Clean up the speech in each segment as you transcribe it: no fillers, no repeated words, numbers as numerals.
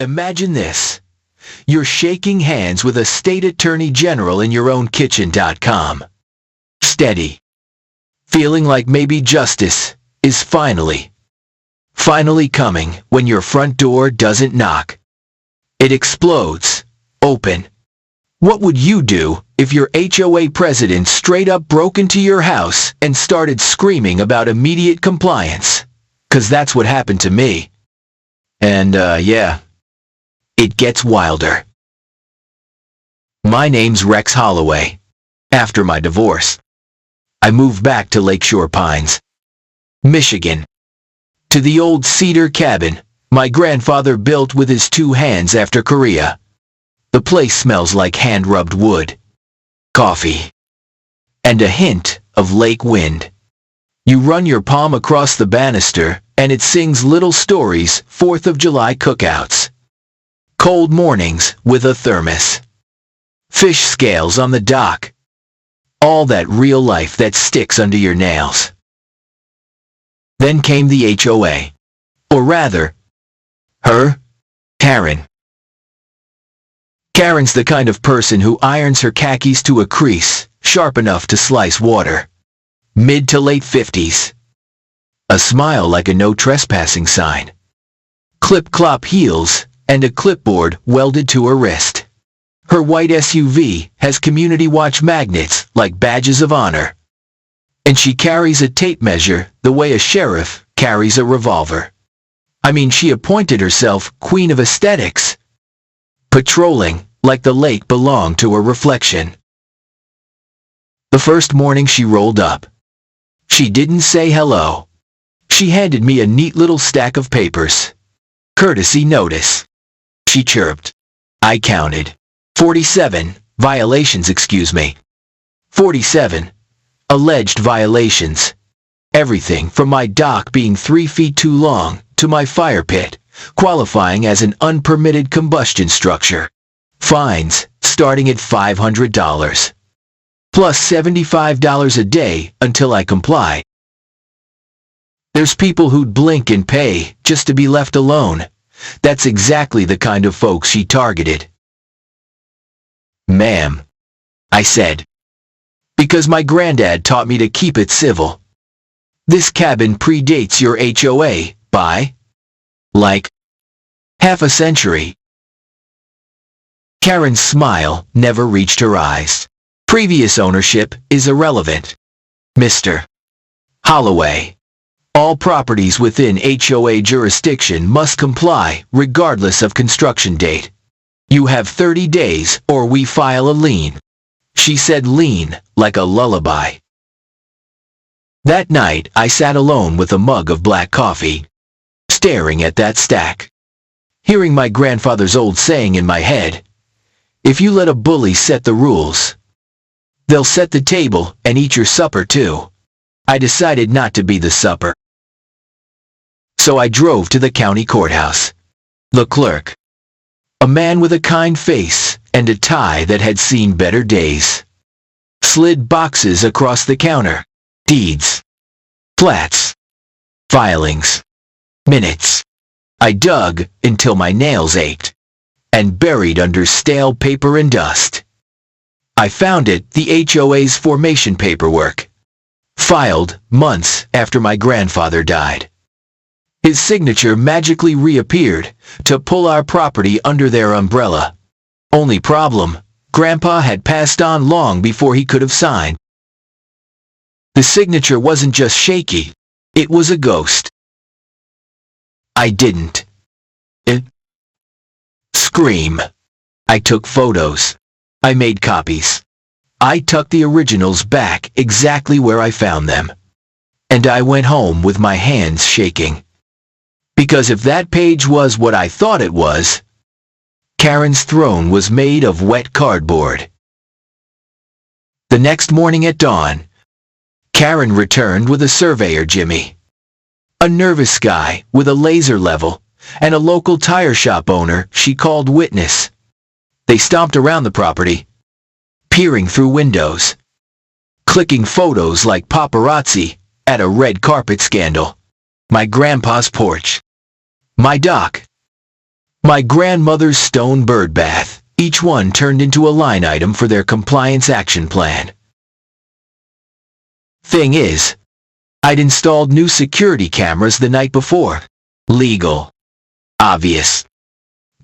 Imagine this. You're shaking hands with a state attorney general in your own kitchen.com. Steady. Feeling like maybe justice is finally coming when your front door doesn't knock. It explodes. Open. What would you do if your HOA president straight up broke into your house and started screaming about immediate compliance? 'Cause that's what happened to me. And, yeah. It gets wilder. My name's Rex Holloway. After my divorce, I moved back to Lakeshore Pines, Michigan, to the old cedar cabin my grandfather built with his 2 hands after Korea. The place smells like hand-rubbed wood, coffee, and a hint of lake wind. You run your palm across the banister, and it sings little stories, 4th of July cookouts, cold mornings with a thermos, fish scales on the dock, all that real life that sticks under your nails. Then came the HOA, or rather, her, Karen. Karen's the kind of person who irons her khakis to a crease, sharp enough to slice water. Mid to late 50s. A smile like a no trespassing sign. Clip-clop heels, and a clipboard welded to her wrist. Her white SUV has community watch magnets like badges of honor. And she carries a tape measure the way a sheriff carries a revolver. I mean, she appointed herself Queen of Aesthetics, patrolling like the lake belonged to her reflection. The first morning she rolled up, she didn't say hello. She handed me a neat little stack of papers. Courtesy notice. She chirped. I counted. 47 violations, excuse me. 47 alleged violations. Everything from my dock being 3 feet too long to my fire pit qualifying as an unpermitted combustion structure. Fines starting at $500. Plus $75 a day until I comply. There's people who'd blink and pay just to be left alone. That's exactly the kind of folks she targeted. Ma'am, I said, because my granddad taught me to keep it civil. This cabin predates your HOA by, like, half a century. Karen's smile never reached her eyes. Previous ownership is irrelevant. Mr. Holloway, all properties within HOA jurisdiction must comply regardless of construction date. You have 30 days or we file a lien. She said lien like a lullaby. That night I sat alone with a mug of black coffee, staring at that stack, hearing my grandfather's old saying in my head, if you let a bully set the rules, they'll set the table and eat your supper too. I decided not to be the supper. So I drove to the county courthouse. The clerk, a man with a kind face and a tie that had seen better days, slid boxes across the counter. Deeds, plats, filings, minutes. I dug until my nails ached, and buried under stale paper and dust. I found it, the HOA's formation paperwork, filed months after my grandfather died. His signature magically reappeared to pull our property under their umbrella. Only problem, Grandpa had passed on long before he could have signed. The signature wasn't just shaky, it was a ghost. I didn't scream. I took photos. I made copies. I tucked the originals back exactly where I found them. And I went home with my hands shaking. Because if that page was what I thought it was, Karen's throne was made of wet cardboard. The next morning at dawn, Karen returned with a surveyor Jimmy, a nervous guy with a laser level, and a local tire shop owner she called witness. They stomped around the property, peering through windows, clicking photos like paparazzi at a red carpet scandal. My grandpa's porch, my dock, My grandmother's stone bird bath, each one turned into a line item for their compliance action plan. Thing is, I'd installed new security cameras the night before. Legal. Obvious.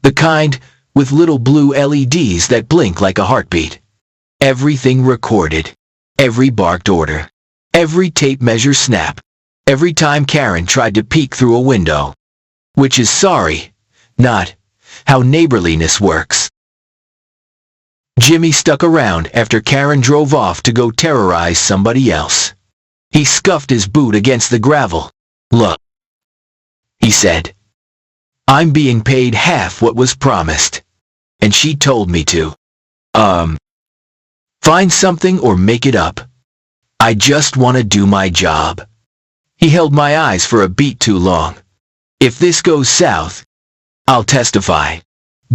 The kind with little blue LEDs that blink like a heartbeat. Everything recorded. Every barked order. Every tape measure snap. Every time Karen tried to peek through a window. Which is sorry, not how neighborliness works. Jimmy stuck around after Karen drove off to go terrorize somebody else. He scuffed his boot against the gravel. "Look," he said. "I'm being paid half what was promised. And she told me to. Find something or make it up. I just want to do my job." He held my eyes for a beat too long. "If this goes south, I'll testify.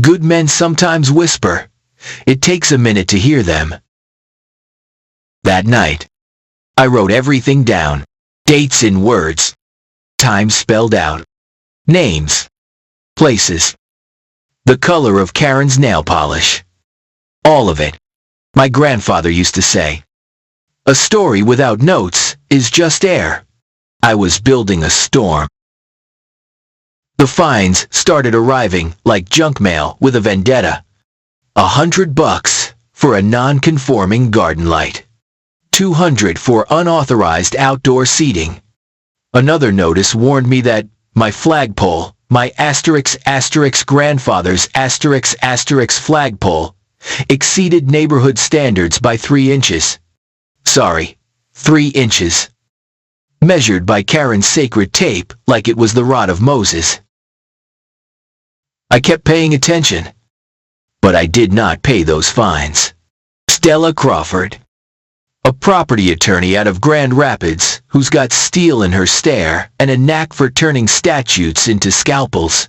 Good men sometimes whisper. It takes a minute to hear them." That night, I wrote everything down. Dates in words. Times spelled out. Names. Places. The color of Karen's nail polish. All of it. My grandfather used to say, "A story without notes is just air." I was building a storm. The fines started arriving like junk mail with a vendetta. $100 for a non-conforming garden light. $200 for unauthorized outdoor seating. Another notice warned me that my flagpole, my grandfather's flagpole, exceeded neighborhood standards by 3 inches. Sorry, 3 inches. Measured by Karen's sacred tape like it was the rod of Moses. I kept paying attention, but I did not pay those fines. Stella Crawford, a property attorney out of Grand Rapids who's got steel in her stare and a knack for turning statutes into scalpels,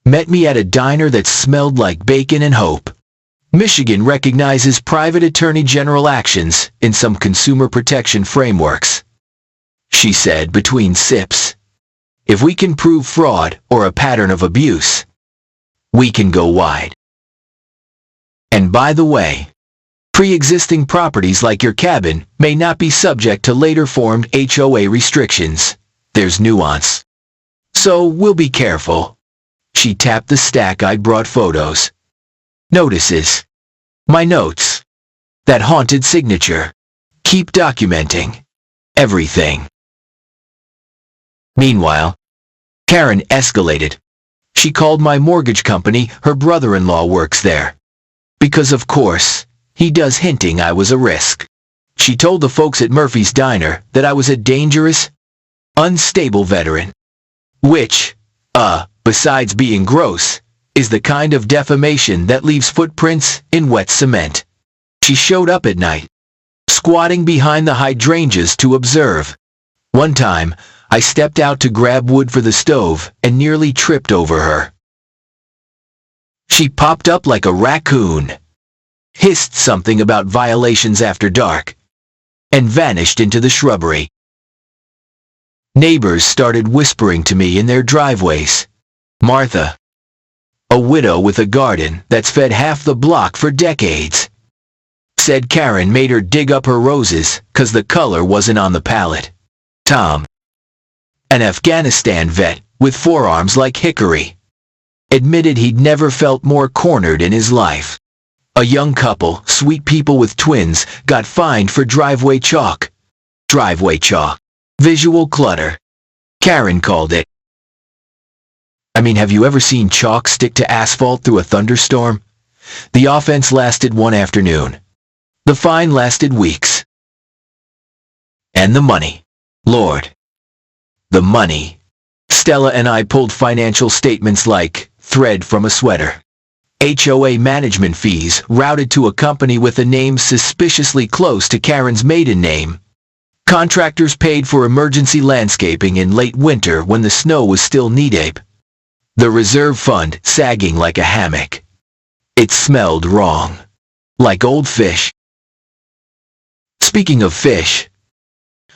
met me at a diner that smelled like bacon and hope. Michigan recognizes private attorney general actions in some consumer protection frameworks. She said between sips, "If we can prove fraud or a pattern of abuse, we can go wide. And by the way, pre-existing properties like your cabin may not be subject to later formed HOA restrictions. There's nuance. So we'll be careful." She tapped the stack I'd brought photos. Notices. My notes. That haunted signature. Keep documenting. Everything. Meanwhile, Karen escalated. She called my mortgage company. Her brother-in-law works there. Because of course, he does, hinting I was a risk. She told the folks at Murphy's Diner that I was a dangerous, unstable veteran. Which, besides being gross, is the kind of defamation that leaves footprints in wet cement. She showed up at night, squatting behind the hydrangeas to observe. One time, I stepped out to grab wood for the stove and nearly tripped over her. She popped up like a raccoon, hissed something about violations after dark, and vanished into the shrubbery. Neighbors started whispering to me in their driveways. Martha, a widow with a garden that's fed half the block for decades, said Karen made her dig up her roses 'cause the color wasn't on the palette. Tom, an Afghanistan vet with forearms like hickory, admitted he'd never felt more cornered in his life. A young couple, sweet people with twins, got fined for driveway chalk. Driveway chalk. Visual clutter. Karen called it. I mean, have you ever seen chalk stick to asphalt through a thunderstorm? The offense lasted one afternoon. The fine lasted weeks. And the money. Lord. The money. Stella and I pulled financial statements like thread from a sweater. HOA management fees routed to a company with a name suspiciously close to Karen's maiden name. Contractors paid for emergency landscaping in late winter when the snow was still knee-deep. The reserve fund sagging like a hammock. It smelled wrong. Like old fish. Speaking of fish,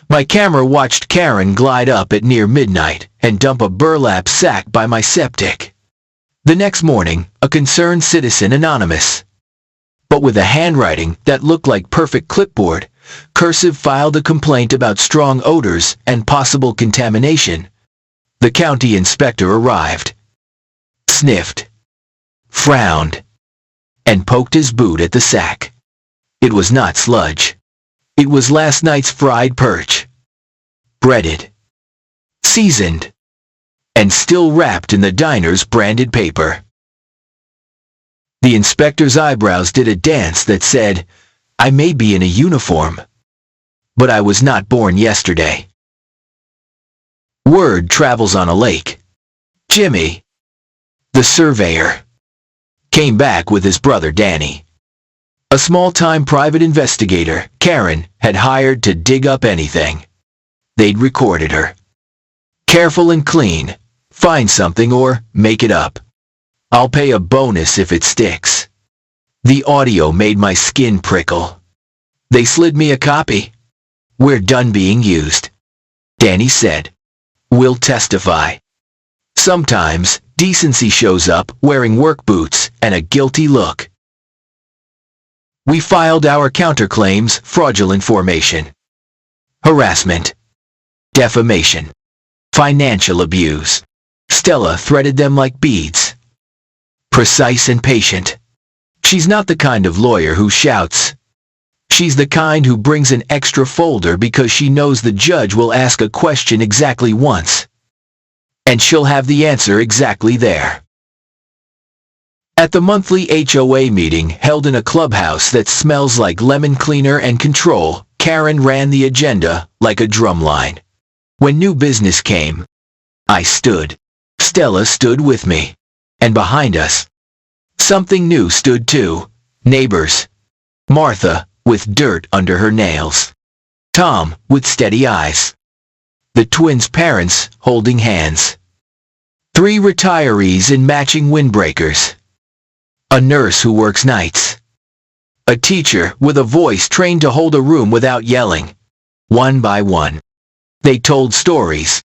my camera watched Karen glide up at near midnight and dump a burlap sack by my septic. The next morning, a concerned citizen anonymous, but with a handwriting that looked like perfect clipboard, cursive filed a complaint about strong odors and possible contamination. The county inspector arrived, sniffed, frowned, and poked his boot at the sack. It was not sludge. It was last night's fried perch, breaded, seasoned, and still wrapped in the diner's branded paper. The inspector's eyebrows did a dance that said, I may be in a uniform, but I was not born yesterday. Word travels on a lake. Jimmy, the surveyor, came back with his brother Danny. A small-time private investigator, Karen, had hired to dig up anything. They'd recorded her. Careful and clean. Find something or make it up. I'll pay a bonus if it sticks. The audio made my skin prickle. They slid me a copy. We're done being used. Danny said. We'll testify. Sometimes, decency shows up wearing work boots and a guilty look. We filed our counterclaims, fraudulent formation, harassment, defamation, financial abuse. Stella threaded them like beads. Precise and patient. She's not the kind of lawyer who shouts. She's the kind who brings an extra folder because she knows the judge will ask a question exactly once, and she'll have the answer exactly there. At the monthly HOA meeting held in a clubhouse that smells like lemon cleaner and control, Karen ran the agenda like a drumline. When new business came, I stood. Stella stood with me. And behind us, something new stood too. Neighbors. Martha, with dirt under her nails. Tom, with steady eyes. The twins' parents, holding hands. 3 retirees in matching windbreakers. A nurse who works nights. A teacher with a voice trained to hold a room without yelling. One by one, they told stories.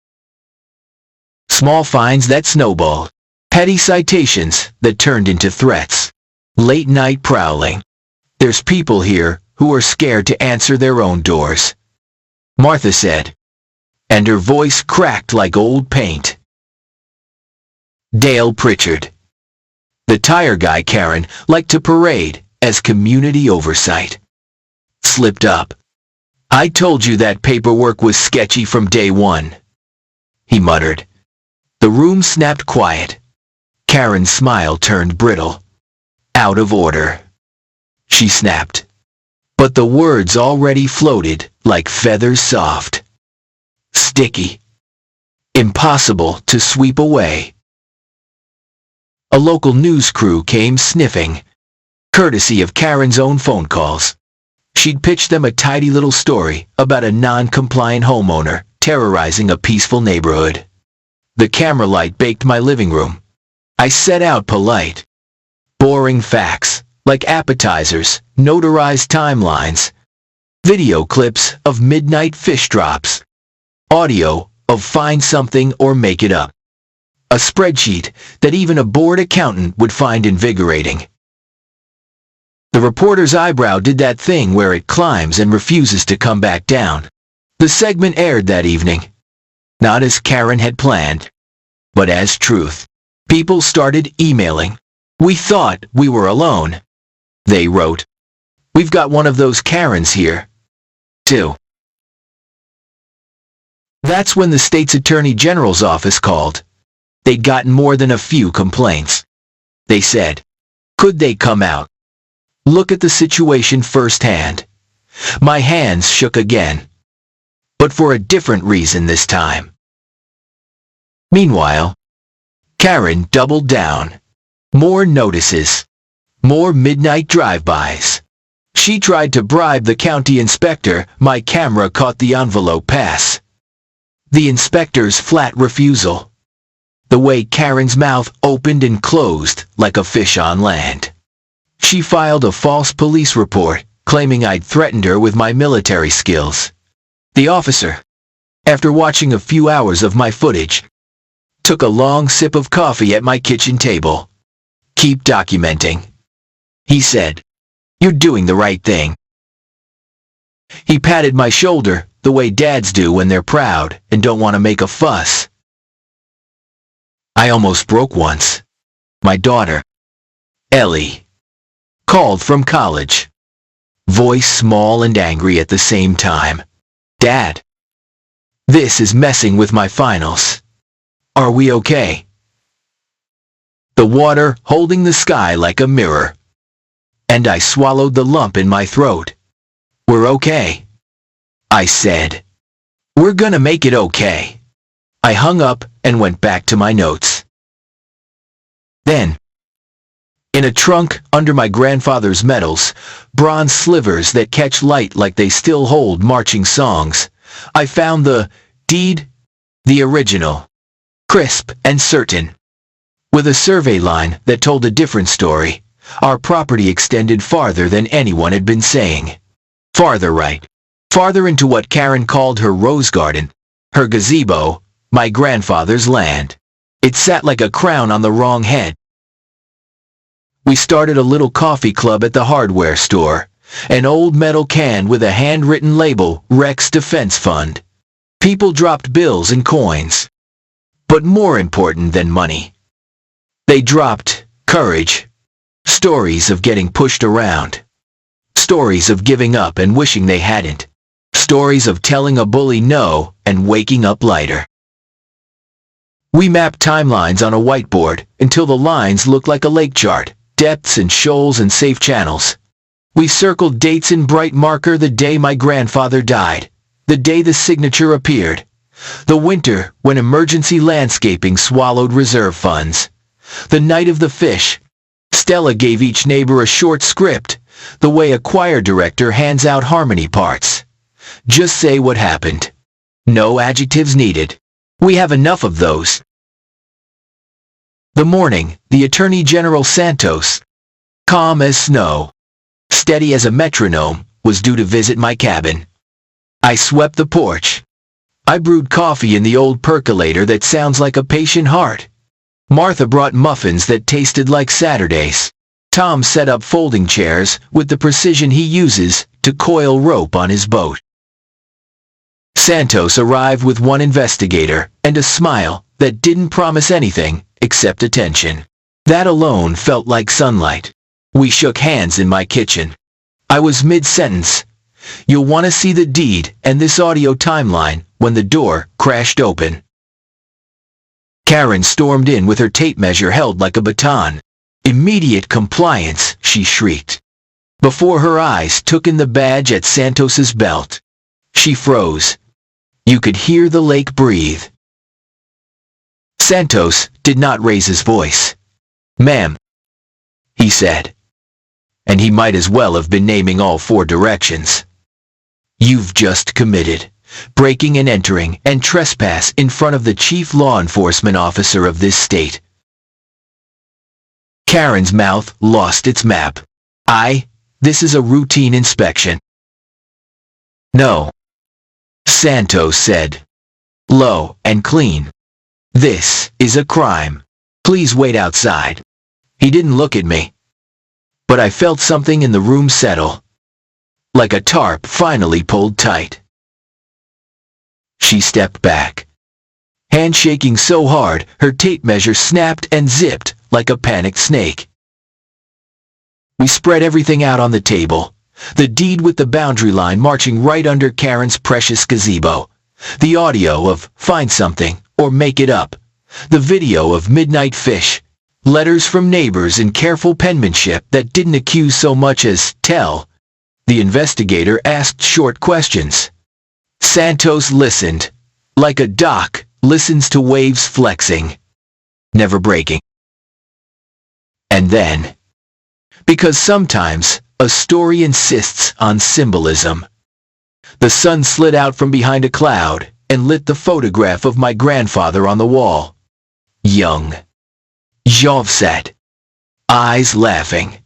Small fines that snowballed. Petty citations that turned into threats. Late night prowling. There's people here who are scared to answer their own doors, Martha said, and her voice cracked like old paint. Dale Pritchard, the tire guy Karen liked to parade as community oversight, slipped up. I told you that paperwork was sketchy from day one, he muttered. The room snapped quiet. Karen's smile turned brittle. Out of order, she snapped. But the words already floated like feathers soft. Sticky. Impossible to sweep away. A local news crew came sniffing, courtesy of Karen's own phone calls. She'd pitched them a tidy little story about a non-compliant homeowner terrorizing a peaceful neighborhood. The camera light baked my living room. I set out polite. Boring facts, like appetizers, notarized timelines, video clips of midnight fish drops, audio of find something or make it up. A spreadsheet that even a bored accountant would find invigorating. The reporter's eyebrow did that thing where it climbs and refuses to come back down. The segment aired that evening. Not as Karen had planned, but as truth. People started emailing. We thought we were alone. They wrote. We've got one of those Karens here, too. That's when the state's attorney general's office called. They'd gotten more than a few complaints. They said, could they come out? Look at the situation firsthand. My hands shook again, but for a different reason this time. Meanwhile, Karen doubled down. More notices. More midnight drive-bys. She tried to bribe the county inspector. My camera caught the envelope pass. The inspector's flat refusal. The way Karen's mouth opened and closed like a fish on land. She filed a false police report, claiming I'd threatened her with my military skills. The officer, after watching a few hours of my footage, took a long sip of coffee at my kitchen table. "Keep documenting," he said. "You're doing the right thing." He patted my shoulder the way dads do when they're proud and don't want to make a fuss. I almost broke once. My daughter, Ellie, called from college. Voice small and angry at the same time. "Dad, this is messing with my finals. Are we okay?" The water holding the sky like a mirror. And I swallowed the lump in my throat. "We're okay," I said. "We're gonna make it okay." I hung up and went back to my notes. Then, in a trunk under my grandfather's medals, bronze slivers that catch light like they still hold marching songs, I found the deed, the original, crisp and certain, with a survey line that told a different story. Our property extended farther than anyone had been saying. Farther right. Farther into what Karen called her rose garden, her gazebo, my grandfather's land. It sat like a crown on the wrong head. We started a little coffee club at the hardware store, an old metal can with a handwritten label, Rex Defense Fund. People dropped bills and coins. But more important than money, they dropped courage. Stories of getting pushed around. Stories of giving up and wishing they hadn't. Stories of telling a bully no and waking up lighter. We mapped timelines on a whiteboard until the lines looked like a lake chart, depths and shoals and safe channels. We circled dates in bright marker: the day my grandfather died, the day the signature appeared, the winter when emergency landscaping swallowed reserve funds, the night of the fish. Stella gave each neighbor a short script, the way a choir director hands out harmony parts. Just say what happened. No adjectives needed. We have enough of those. The morning, the Attorney General Santos, calm as snow, steady as a metronome, was due to visit my cabin. I swept the porch. I brewed coffee in the old percolator that sounds like a patient heart. Martha brought muffins that tasted like Saturdays. Tom set up folding chairs with the precision he uses to coil rope on his boat. Santos arrived with one investigator and a smile that didn't promise anything except attention. That alone felt like sunlight. We shook hands in my kitchen. I was mid-sentence. You'll want to see the deed and this audio timeline when the door crashed open. Karen stormed in with her tape measure held like a baton. "Immediate compliance," she shrieked. Before her eyes took in the badge at Santos's belt, she froze. You could hear the lake breathe. Santos did not raise his voice. "Ma'am," he said, and he might as well have been naming all four directions. "You've just committed breaking and entering and trespass in front of the chief law enforcement officer of this state." Karen's mouth lost its map. This is a routine inspection." "No," Santos said. "Low and clean. This is a crime. Please wait outside." He didn't look at me, but I felt something in the room settle, like a tarp finally pulled tight. She stepped back, hand shaking so hard her tape measure snapped and zipped like a panicked snake. We spread everything out on the table, the deed with the boundary line marching right under Karen's precious gazebo, the audio of "Find Something" or "Make It Up," the video of "Midnight Fish," letters from neighbors in careful penmanship that didn't accuse so much as tell. The investigator asked short questions. Santos listened, like a dock listens to waves flexing, never breaking. And then, because sometimes a story insists on symbolism, the sun slid out from behind a cloud and lit the photograph of my grandfather on the wall. Young, Jove said, eyes laughing.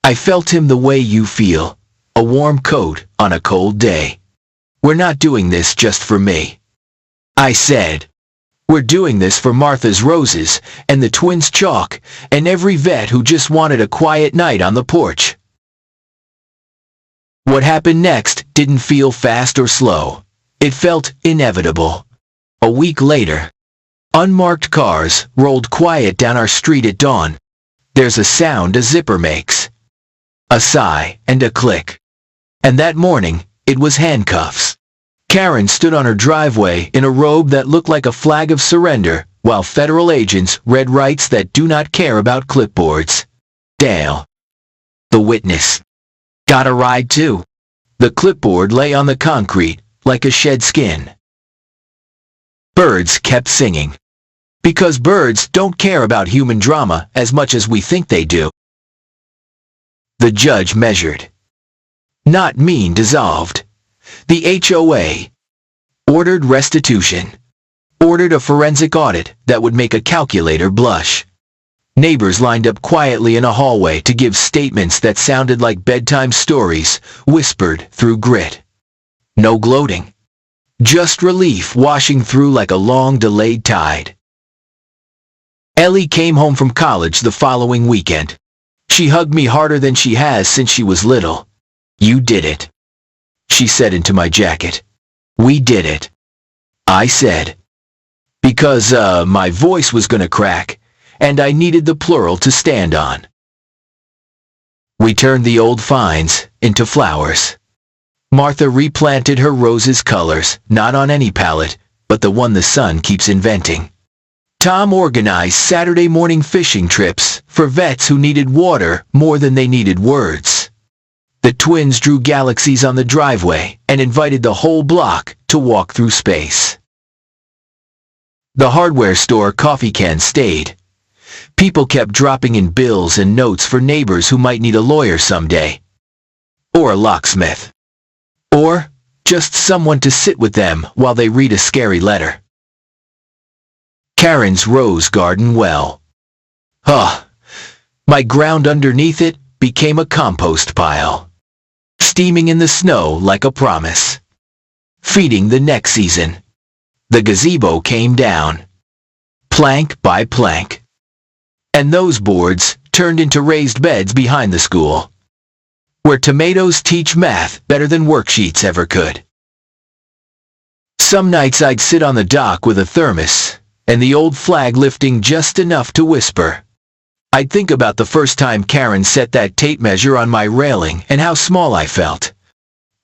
I felt him the way you feel, a warm coat on a cold day. We're not doing this just for me, I said. We're doing this for Martha's roses, and the twins' chalk, and every vet who just wanted a quiet night on the porch. What happened next didn't feel fast or slow. It felt inevitable. A week later, unmarked cars rolled quiet down our street at dawn. There's a sound a zipper makes, a sigh and a click. And that morning, it was handcuffs. Karen stood on her driveway in a robe that looked like a flag of surrender, while federal agents read rights that do not care about clipboards. Dale, the witness, got a ride too. The clipboard lay on the concrete like a shed skin. Birds kept singing. Because birds don't care about human drama as much as we think they do. The judge measured. Not mean dissolved. The HOA ordered restitution. Ordered a forensic audit that would make a calculator blush. Neighbors lined up quietly in a hallway to give statements that sounded like bedtime stories, whispered through grit. No gloating. Just relief washing through like a long-delayed tide. Ellie came home from college the following weekend. She hugged me harder than she has since she was little. You did it, she said into my jacket. We did it, I said. Because, my voice was gonna crack, and I needed the plural to stand on. We turned the old vines into flowers. Martha replanted her roses' colors, not on any palette, but the one the sun keeps inventing. Tom organized Saturday morning fishing trips for vets who needed water more than they needed words. The twins drew galaxies on the driveway and invited the whole block to walk through space. The hardware store coffee can stayed. People kept dropping in bills and notes for neighbors who might need a lawyer someday. Or a locksmith. Or just someone to sit with them while they read a scary letter. Karen's rose garden well. My ground underneath it became a compost pile. Steaming in the snow like a promise. Feeding the next season. The gazebo came down. Plank by plank. And those boards turned into raised beds behind the school. Where tomatoes teach math better than worksheets ever could. Some nights I'd sit on the dock with a thermos, and the old flag lifting just enough to whisper. I'd think about the first time Karen set that tape measure on my railing and how small I felt.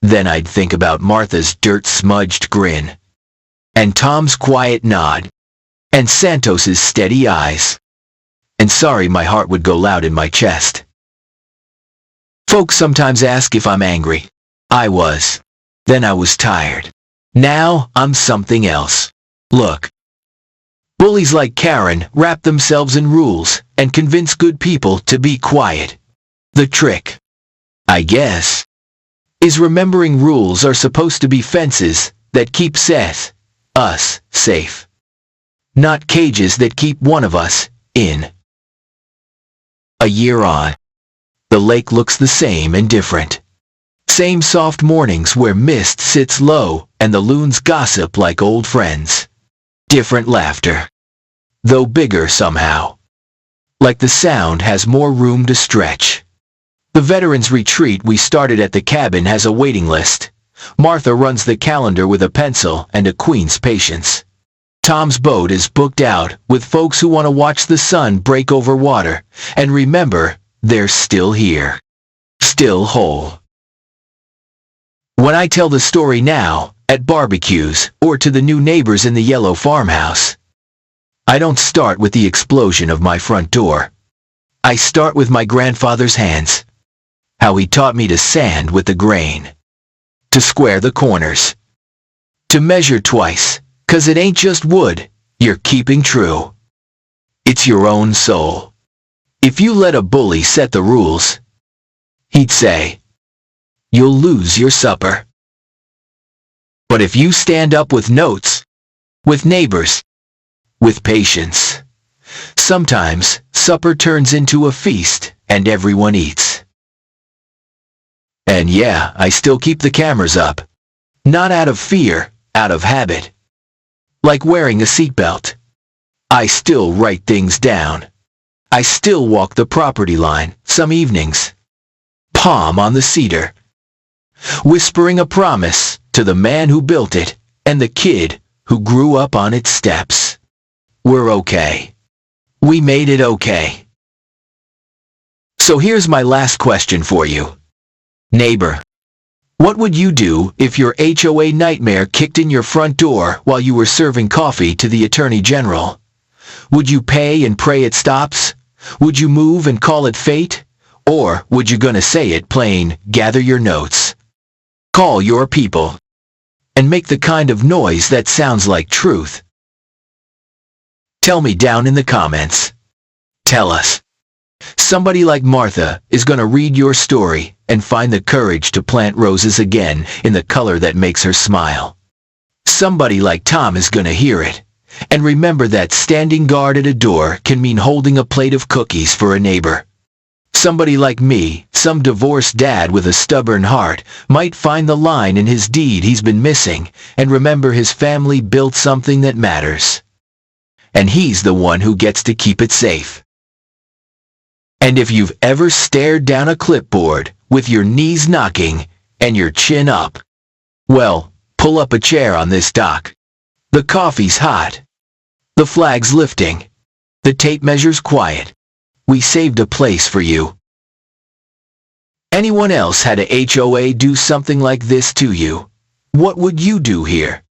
Then I'd think about Martha's dirt-smudged grin, and Tom's quiet nod, and Santos's steady eyes. And sorry, my heart would go loud in my chest. Folks sometimes ask if I'm angry. I was. Then I was tired. Now I'm something else. Look. Bullies like Karen wrap themselves in rules and convince good people to be quiet. The trick, I guess, is remembering rules are supposed to be fences that keep us safe. Not cages that keep one of us in. A year on. The lake looks the same and different. Same soft mornings where mist sits low and the loons gossip like old friends. Different laughter, though bigger somehow. Like the sound has more room to stretch. The veterans retreat we started at the cabin has a waiting list. Martha runs the calendar with a pencil and a queen's patience. Tom's boat is booked out with folks who want to watch the sun break over water and remember they're still here. Still whole. When I tell the story now, at barbecues, or to the new neighbors in the yellow farmhouse, I don't start with the explosion of my front door. I start with my grandfather's hands. How he taught me to sand with the grain. To square the corners. To measure twice, 'cause it ain't just wood you're keeping true. It's your own soul. If you let a bully set the rules, he'd say, you'll lose your supper. But if you stand up with notes, with neighbors, with patience, sometimes supper turns into a feast and everyone eats. And yeah, I still keep the cameras up. Not out of fear, out of habit. like wearing a seatbelt. I still write things down. I still walk the property line some evenings, palm on the cedar, whispering a promise to the man who built it and the kid who grew up on its steps. We're okay. We made it okay. So here's my last question for you. Neighbor, what would you do if your HOA nightmare kicked in your front door while you were serving coffee to the Attorney General? Would you pay and pray it stops? Would you move and call it fate? Or would you gonna say it plain, gather your notes, call your people, and make the kind of noise that sounds like truth? Tell me down in the comments. Tell us. Somebody like Martha is gonna read your story and find the courage to plant roses again in the color that makes her smile. Somebody like Tom is gonna hear it and remember that standing guard at a door can mean holding a plate of cookies for a neighbor. Somebody like me, some divorced dad with a stubborn heart, might find the line in his deed he's been missing and remember his family built something that matters. And he's the one who gets to keep it safe. And if you've ever stared down a clipboard with your knees knocking and your chin up, well, pull up a chair on this dock. The coffee's hot. The flag's lifting. The tape measure's quiet. We saved a place for you. Anyone else had a HOA do something like this to you? What would you do here?